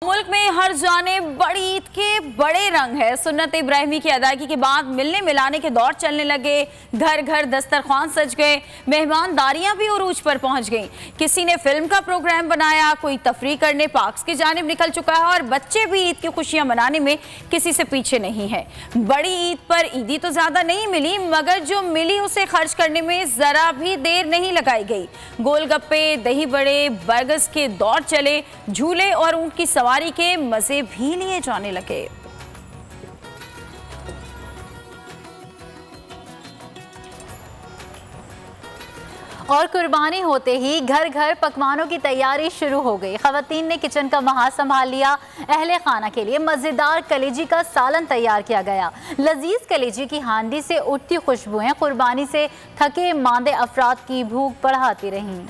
मुल्क में हर जाने बड़ी ईद के बड़े रंग है। सुन्नत इब्राहिमी की अदायगी के बाद मिलने मिलाने के दौर चलने लगे। घर घर दस्तरखान सज गए, मेहमानदारियां भी उरूज पर पहुंच गईं। किसी ने फिल्म का प्रोग्राम बनाया, कोई तफरीह करने पार्क्स की जानिब निकल चुका है और बच्चे भी ईद की खुशियां मनाने में किसी से पीछे नहीं है। बड़ी ईद पर ईदी तो ज्यादा नहीं मिली, मगर जो मिली उसे खर्च करने में जरा भी देर नहीं लगाई गई। गोलगप्पे, दही बड़े, बर्गर्स के दौर चले, झूले और ऊंट की सवारी के मजे भी लिए जाने लगे। और कुर्बानी होते ही घर घर पकवानों की तैयारी शुरू हो गई। खवातीन ने किचन का महाज संभाल लिया। अहले खाना के लिए मज़ेदार कलेजी का सालन तैयार किया गया। लजीज कलेजी की हांडी से उठती खुशबुएं कुर्बानी से थके मांदे अफराद की भूख बढ़ाती रहीं।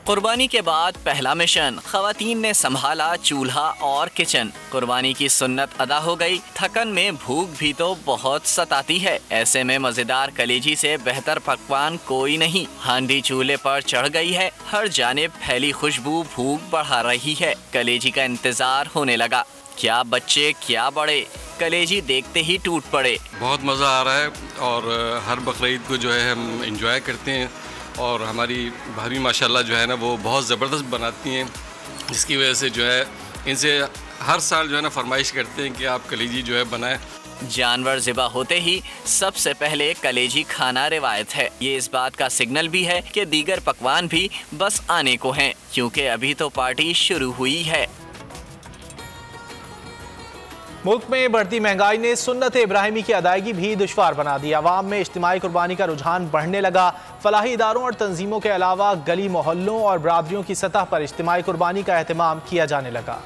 कुर्बानी के बाद पहला मिशन, खवातीन ने संभाला चूल्हा और किचन। कुर्बानी की सुन्नत अदा हो गई। थकन में भूख भी तो बहुत सताती है, ऐसे में मजेदार कलेजी से बेहतर पकवान कोई नहीं। हांडी चूल्हे पर चढ़ गई है, हर जानिब फैली खुशबू भूख बढ़ा रही है। कलेजी का इंतजार होने लगा। क्या बच्चे क्या बड़े, कलेजी देखते ही टूट पड़े। बहुत मज़ा आ रहा है और हर बकरीद को जो है हम इंजॉय करते हैं और हमारी भाभी माशाल्लाह जो है ना वो बहुत ज़बरदस्त बनाती हैं, जिसकी वजह से जो है इनसे हर साल जो है ना फरमाइश करते हैं कि आप कलेजी जो है बनाएं। जानवर ज़िबा होते ही सबसे पहले कलेजी खाना रिवायत है। ये इस बात का सिग्नल भी है कि दीगर पकवान भी बस आने को हैं, क्योंकि अभी तो पार्टी शुरू हुई है। मुल्क में बढ़ती महंगाई ने सुन्नत इब्राहिमी की अदायगी भी दुश्वार बना दी। आवाम में इज्तिमाई कुर्बानी का रुझान बढ़ने लगा। फलाही इदारों और तंजीमों के अलावा गली मोहल्लों और बरादरियों की सतह पर इज्तिमाई कुर्बानी का एहतमाम किया जाने लगा।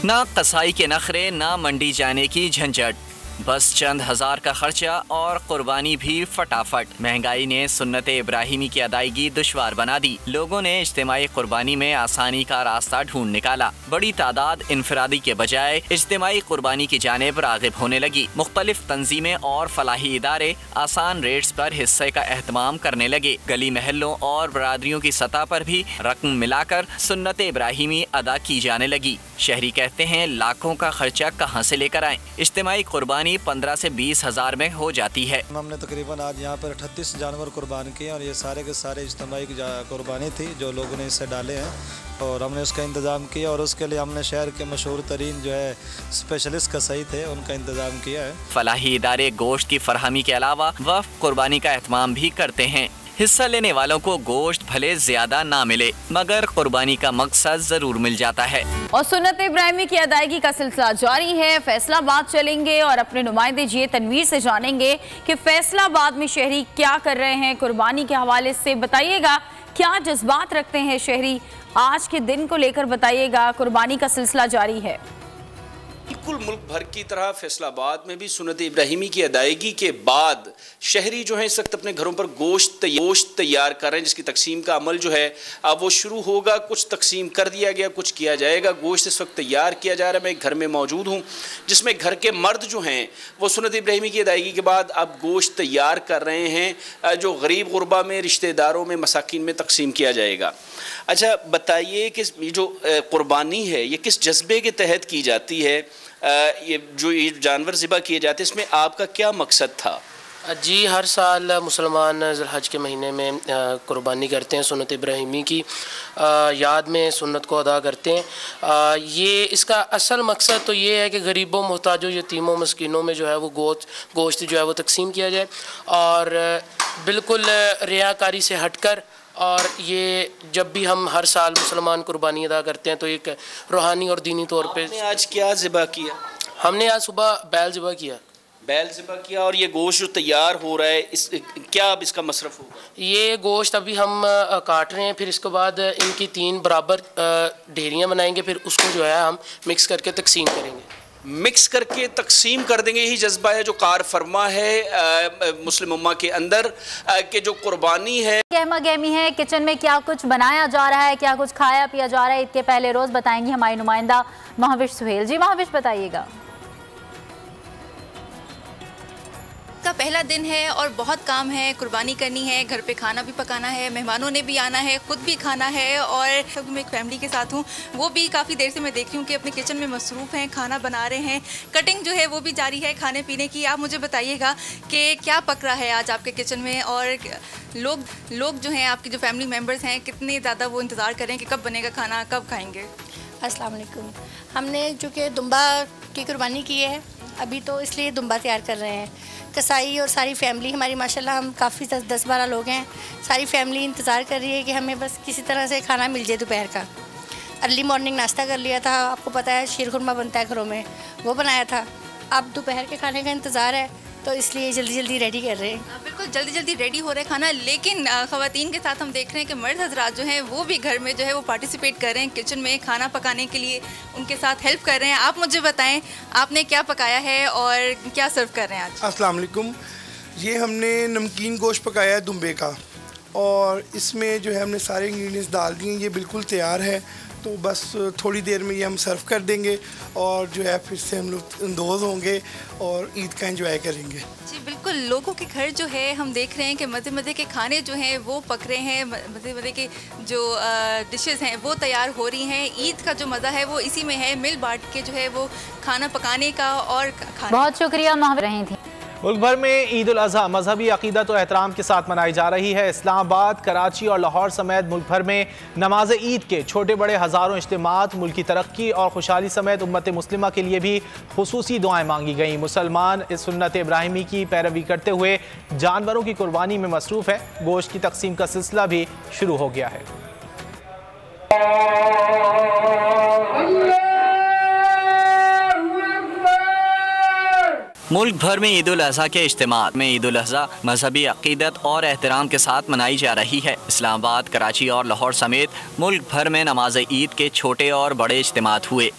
ना कसाई के नखरे, ना मंडी जाने की झंझट, बस चंद हजार का खर्चा और कुर्बानी भी फटाफट। महंगाई ने सुन्नत इब्राहिमी की अदायगी दुश्वार बना दी। लोगों ने इज्तिमाई कुर्बानी में आसानी का रास्ता ढूंढ निकाला। बड़ी तादाद इनफरादी के बजाय इज्तिमाई कुर्बानी की जानिब रागिब होने लगी। मुख्तलिफ तंजीमें और फलाही इदारे आसान रेट्स पर हिस्से का एहतमाम करने लगे। गली महलों और बरादरियों की सतह पर भी रकम मिलाकर सुन्नत इब्राहिमी अदा की जाने लगी। शहरी कहते हैं लाखों का खर्चा कहाँ से लेकर आएं। इज्तिमाई कुर्बानी 15 से 20 हजार में हो जाती है। हमने तकरीबन आज यहाँ पर 38 जानवर कुर्बान किए और ये सारे के सारे इज्तिमाई कुर्बानी थी जो लोगों ने इससे डाले हैं और हमने उसका इंतज़ाम किया और उसके लिए हमने शहर के मशहूर तरीन जो है स्पेशलिस्ट कसाई थे उनका इंतज़ाम किया है। फलाही इदारे गोश्त की फरहमी के अलावा वफ़ कुर्बानी का एहतमाम भी करते हैं। हिस्सा लेने वालों को गोश्त भले ज्यादा ना मिले, मगर कुर्बानी का मकसद जरूर मिल जाता है। और सुन्नत इब्राहिमी की अदायगी का सिलसिला जारी है। फैसलाबाद चलेंगे और अपने नुमाइंदे जी तनवीर से जानेंगे कि फैसलाबाद में शहरी क्या कर रहे हैं। कुर्बानी के हवाले से बताइएगा क्या जज्बात रखते हैं शहरी, आज के दिन को लेकर बताइएगा। कुर्बानी का सिलसिला जारी है। बिल्कुल मुल्क भर की तरह फैसलाबाद में भी सुन्नत इब्राहिमी की अदायगी के बाद शहरी जो है इस वक्त अपने घरों पर गोश्त तैयार कर रहे हैं, जिसकी तकसीम का अमल जो है अब वो शुरू होगा। कुछ तकसीम कर दिया गया, कुछ किया जाएगा। गोश्त इस वक्त तैयार किया जा रहा है। मैं एक घर में मौजूद हूँ जिसमें घर के मर्द जो हैं वो सुन्नत इब्राहिमी की अदायगी के बाद अब गोश्त तैयार कर रहे हैं, जो गरीब गुरबा में, रिश्तेदारों में, मसाकिन में तकसीम किया जाएगा। अच्छा बताइए कि ये जो कुर्बानी है ये किस जज्बे के तहत की जाती है? ये जो जानवर ज़िबा किए जाते हैं इसमें आपका क्या मकसद था? जी, हर साल मुसलमान ज़िलहज के महीने में कुर्बानी करते हैं, सुन्नत इब्राहिमी की याद में सुन्नत को अदा करते हैं। ये इसका असल मकसद तो ये है कि गरीबों, मोहताजों, यतीमों, मस्कीनों में जो है वो गोश्त जो है वो तकसीम किया जाए और बिल्कुल रियाकारी से हटकर। और ये जब भी हम हर साल मुसलमान कुर्बानी अदा करते हैं तो एक रूहानी और दीनी तौर पे। आज क्या ज़िबा किया? हमने आज सुबह बैल ज़िबा किया। बैल ज़िबा किया। और ये गोश्त जो तैयार हो रहा है क्या अब इसका मसरफ़ होगा? ये गोश्त अभी हम काट रहे हैं, फिर इसके बाद इनकी 3 बराबर ढेरियाँ बनाएंगे, फिर उसको जो है हम मिक्स करके तकसीम करेंगे। मिक्स करके तकसीम कर देंगे। यही जज्बा है जो कार फरमा है मुस्लिम उम्मा के अंदर कि जो कुर्बानी है। गहमा गहमी है किचन में, क्या कुछ बनाया जा रहा है, क्या कुछ खाया पिया जा रहा है। ईद के पहले रोज़ बताएंगी हमारी नुमाइंदा महाविश सुहेल। जी महाविश बताइएगा। का पहला दिन है और बहुत काम है, कुर्बानी करनी है, घर पे खाना भी पकाना है, मेहमानों ने भी आना है, खुद भी खाना है। और मैं एक फैमिली के साथ हूँ, वो भी काफ़ी देर से मैं देख रही हूँ कि अपने किचन में मसरूफ़ हैं, खाना बना रहे हैं, कटिंग जो है वो भी जारी है खाने पीने की। आप मुझे बताइएगा कि क्या पक रहा है आज आपके किचन में, और लोग जो हैं आपके जो फैमिली मेम्बर्स हैं कितने ज़्यादा वो इंतज़ार करें कि कब बनेगा खाना, कब खाएँगे? अस्सलाम वालेकुम। हमने जो कि दुम्बा की कुर्बानी की है अभी, तो इसलिए दुम्बा तैयार कर रहे हैं। कसाई और सारी फैमिली हमारी माशाल्लाह, हम काफ़ी 10-12 लोग हैं, सारी फैमिली इंतज़ार कर रही है कि हमें बस किसी तरह से खाना मिल जाए दोपहर का। अर्ली मॉर्निंग नाश्ता कर लिया था, आपको पता है शीर खुरमा बनता है घरों में, वो बनाया था। अब दोपहर के खाने का इंतज़ार है, तो इसलिए जल्दी रेडी कर रहे हैं। बिल्कुल जल्दी रेडी हो रहा है खाना। लेकिन ख़वातीन के साथ हम देख रहे हैं कि मर्द हजरात जो हैं वो भी घर में जो है वो पार्टिसिपेट कर रहे हैं किचन में, खाना पकाने के लिए उनके साथ हेल्प कर रहे हैं। आप मुझे बताएं आपने क्या पकाया है और क्या सर्व कर रहे हैं आज? अस्सलाम वालेकुम। ये हमने नमकीन गोश्त पकाया है दुम्बे का, और इसमें जो है हमने सारे इंग्रेडिएंट्स डाल दिए, ये बिल्कुल तैयार है। तो बस थोड़ी देर में ये हम सर्व कर देंगे और जो है फिर से हम लोग अंदोज़ होंगे और ईद का एंजॉय करेंगे। जी बिल्कुल, लोगों के घर जो है हम देख रहे हैं कि मज़े के खाने जो हैं वो पक रहे हैं, मज़े के जो डिशेस हैं वो तैयार हो रही हैं। ईद का जो मज़ा है वो इसी में है, मिल बांट के जो है वो खाना पकाने का और खाना। बहुत शुक्रिया महावर रही थी। मुल्क भर में ईद उल अज़हा मजहबी अक़ीदत और एहतराम के साथ मनाई जा रही है। इस्लामाबाद, कराची और लाहौर समेत मुल्क भर में नमाज ईद के छोटे बड़े हज़ारों इज्तिमात, मुल्क की तरक्की और खुशहाली समेत उम्मत मुस्लिमा के लिए भी खुसूसी दुआएं मांगी गईं। मुसलमान इस सुन्नत इब्राहिमी की पैरवी करते हुए जानवरों की कुर्बानी में मसरूफ़ है। गोश्त की तकसीम का सिलसिला भी शुरू हो गया है। मुल्क भर में ईद उल अज़हा के इज्तिमात में ईद उल अज़हा मजहबी अक़ीदत और एहतराम के साथ मनाई जा रही है। इस्लामाबाद, कराची और लाहौर समेत मुल्क भर में नमाज ईद के छोटे और बड़े इज्तिमात हुए।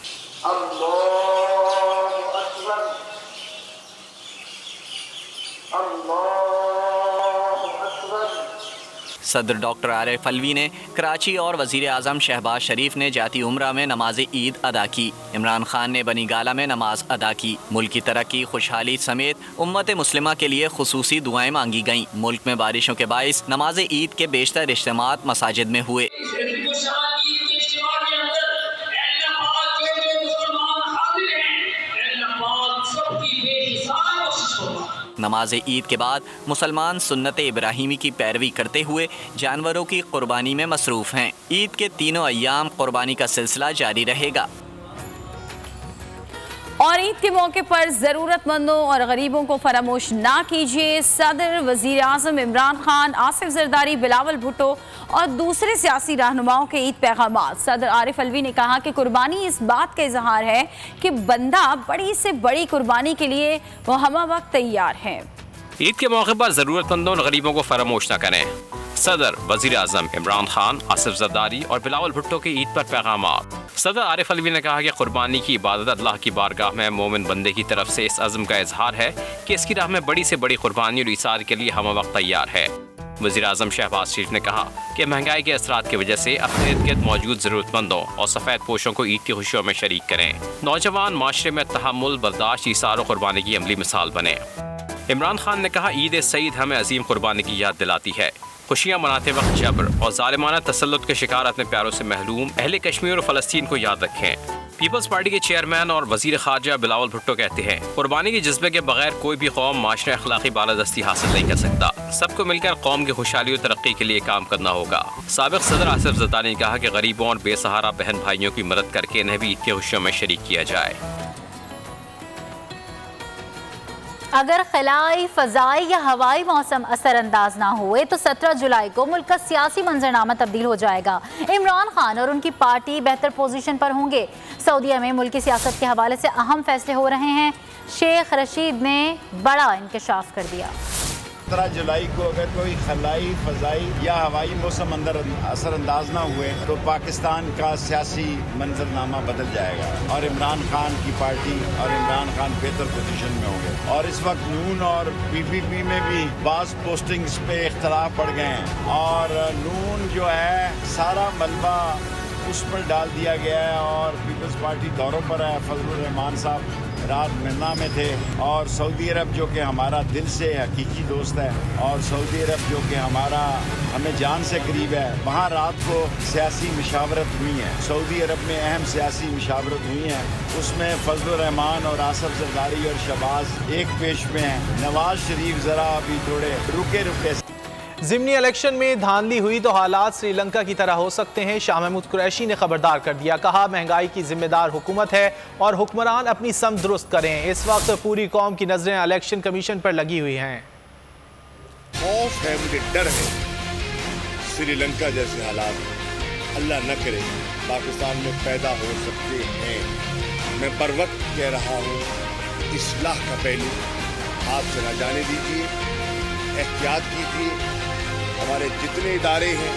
सदर डॉक्टर आरिफ अलवी ने कराची और वज़ीर आज़म शहबाज शरीफ ने जाती उम्रा में नमाज ईद अदा की। इमरान खान ने बनी गाला में नमाज अदा की। मुल्क की तरक्की, खुशहाली समेत उम्मत मुस्लिमा के लिए खुसूसी दुआएं मांगी गईं। मुल्क में बारिशों के बाइस नमाज ईद के बेशतर इज्तिमात मसाजिद में हुए। नमाज ईद के बाद मुसलमान सुन्नत इब्राहिमी की पैरवी करते हुए जानवरों की कुर्बानी में मसरूफ़ हैं। ईद के तीनों अय्याम कुर्बानी का सिलसिला जारी रहेगा। और ईद के मौके पर ज़रूरतमंदों और गरीबों को फरामोश ना कीजिए। सदर, वज़ीर आज़म इमरान खान, आसिफ जरदारी, बिलावल भुट्टो और दूसरे सियासी रहनुमाओं के ईद पैगामात। सदर आरिफ अलवी ने कहा कि कुर्बानी इस बात का इजहार है कि बंदा बड़ी से बड़ी कुर्बानी के लिए वो हमा वक्त तैयार है। ईद के मौके पर ज़रूरतमंदों और गरीबों को फरामोश न करें। सदर, वज़ीर आज़म इमरान खान, आसिफ जरदारी और बिलावल भुट्टो के ईद पर पैगामात। सदर आरिफ अलवी ने कहा कि कुर्बानी की इबादत अल्लाह की बारगाह में मोमिन बंदे की तरफ से इस अज़्म का इजहार है कि इसकी राह में बड़ी से बड़ी कुर्बानी और ईसार के लिए हम वक्त तैयार है। वज़ीर आज़म शहबाज शरीफ ने कहा कि महंगाई के असरात की वजह से अपने इर्द गिर्द मौजूद ज़रूरतमंदों और सफ़ेद पोशों को ईद की खुशियों में शरीक करें। नौजवान माशरे में तहम्मुल, बर्दाश्त, ईसार और कुर्बानी की अमली मिसाल बने। इमरान खान ने कहा ईद सईद हमें अजीम कुर्बानी की याद दिलाती है। खुशियाँ मनाते वक्त जबर और ज़ालिमाना तसल्लुत के शिकार अपने प्यारों से महरूम अहले कश्मीर और फ़लस्तीन को याद रखें। पीपल्स पार्टी के चेयरमैन और वज़ीर ख़ारजा बिलावल भुट्टो कहते हैं कुर्बानी के जज्बे के बगैर कोई भी कौम माशरे अखलाकी बालादस्ती हासिल नहीं कर सकता। सबको मिलकर कौम की खुशहाली और तरक्की के लिए काम करना होगा। साबिक़ सदर आसिफ जरदारी ने कहा कि गरीबों और बेसहारा बहन भाइयों की मदद करके इन्हें भी ईद की खुशियों में शरीक किया जाए। अगर खिलाई, फ़ज़ाई या हवाई मौसम असरअंदाज ना हुए तो 17 जुलाई को मुल्क का सियासी मंजरनामा तब्दील हो जाएगा। इमरान खान और उनकी पार्टी बेहतर पोजीशन पर होंगे। सऊदीया में मुल्क की सियासत के हवाले से अहम फैसले हो रहे हैं। शेख रशीद ने बड़ा इंकशाफ कर दिया। 17 जुलाई को अगर कोई खलाई, फ़ज़ाई या हवाई मौसम अंदर असरअंदाज ना हुए तो पाकिस्तान का सियासी मंजरनामा बदल जाएगा और इमरान खान की पार्टी और इमरान खान बेहतर पोजीशन में होंगे। और इस वक्त नून और PPP में भी बाज़ पोस्टिंग्स पे इख्तलाफ बढ़ गए हैं और नून जो है सारा मलबा उस पर डाल दिया गया है और पीपल्स पार्टी दौरों पर है। फजलुर रहमान साहब रात मिना में थे। और सऊदी अरब जो कि हमारा दिल से हकीकी दोस्त है, और सऊदी अरब जो कि हमें जान से करीब है, वहाँ रात को सियासी मशावरत हुई है। सऊदी अरब में अहम सियासी मशावरत हुई है, उसमें फजलुर रहमान और आसिफ जरदारी और शहबाज एक पेश में हैं। नवाज शरीफ ज़रा अभी थोड़े रुके ज़िमनी इलेक्शन में धांधली हुई तो हालात श्रीलंका की तरह हो सकते हैं। शाह महमूद कुरैशी ने खबरदार कर दिया, कहा महंगाई की जिम्मेदार हुकूमत है और हुक्मरान अपनी सम दुरुस्त करें। इस वक्त पूरी कौम की नजरें इलेक्शन कमीशन पर लगी हुई हैं। खौफ है, मुझे डर है, श्रीलंका जैसे हालात अल्लाह न करे पाकिस्तान में पैदा हो सकते हैं। मैं बर वक्त कह रहा हूँ, इस्लाह का पहलू आपसे न जाने दीजिए, एहतियात कीजिए। हमारे जितने इदारे हैं,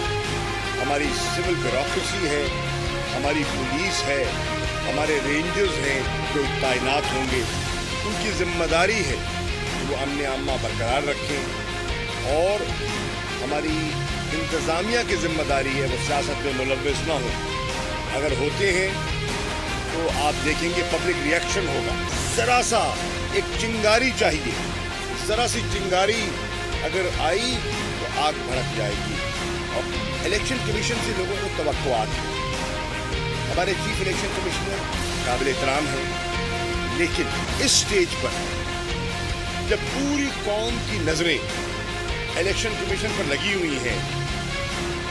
हमारी सिविल ब्यूरोक्रेसी है, हमारी पुलिस है, हमारे रेंजर्स हैं जो तैनात होंगे, उनकी जिम्मेदारी है कि वो अमन आमा बरकरार रखें। और हमारी इंतज़ामिया की जिम्मेदारी है वो सियासत में मुलव्वस ना हो। अगर होते हैं तो आप देखेंगे पब्लिक रिएक्शन होगा। ज़रा सा एक चिंगारी चाहिए, ज़रा सी चिंगारी अगर आई तो आग भड़क जाएगी। और इलेक्शन कमीशन से लोगों को तवक्कुआत है। हमारे चीफ इलेक्शन कमिश्नर काबिल एहतराम है, लेकिन इस स्टेज पर जब पूरी कौम की नजरें इलेक्शन कमीशन पर लगी हुई हैं,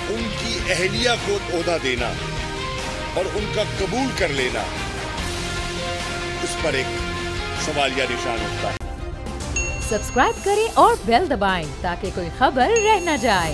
उनकी अहलिया को ओहदा देना और उनका कबूल कर लेना, उस पर एक सवालिया निशान उठता है। सब्सक्राइब करें और बेल दबाएं ताकि कोई खबर रह न जाए।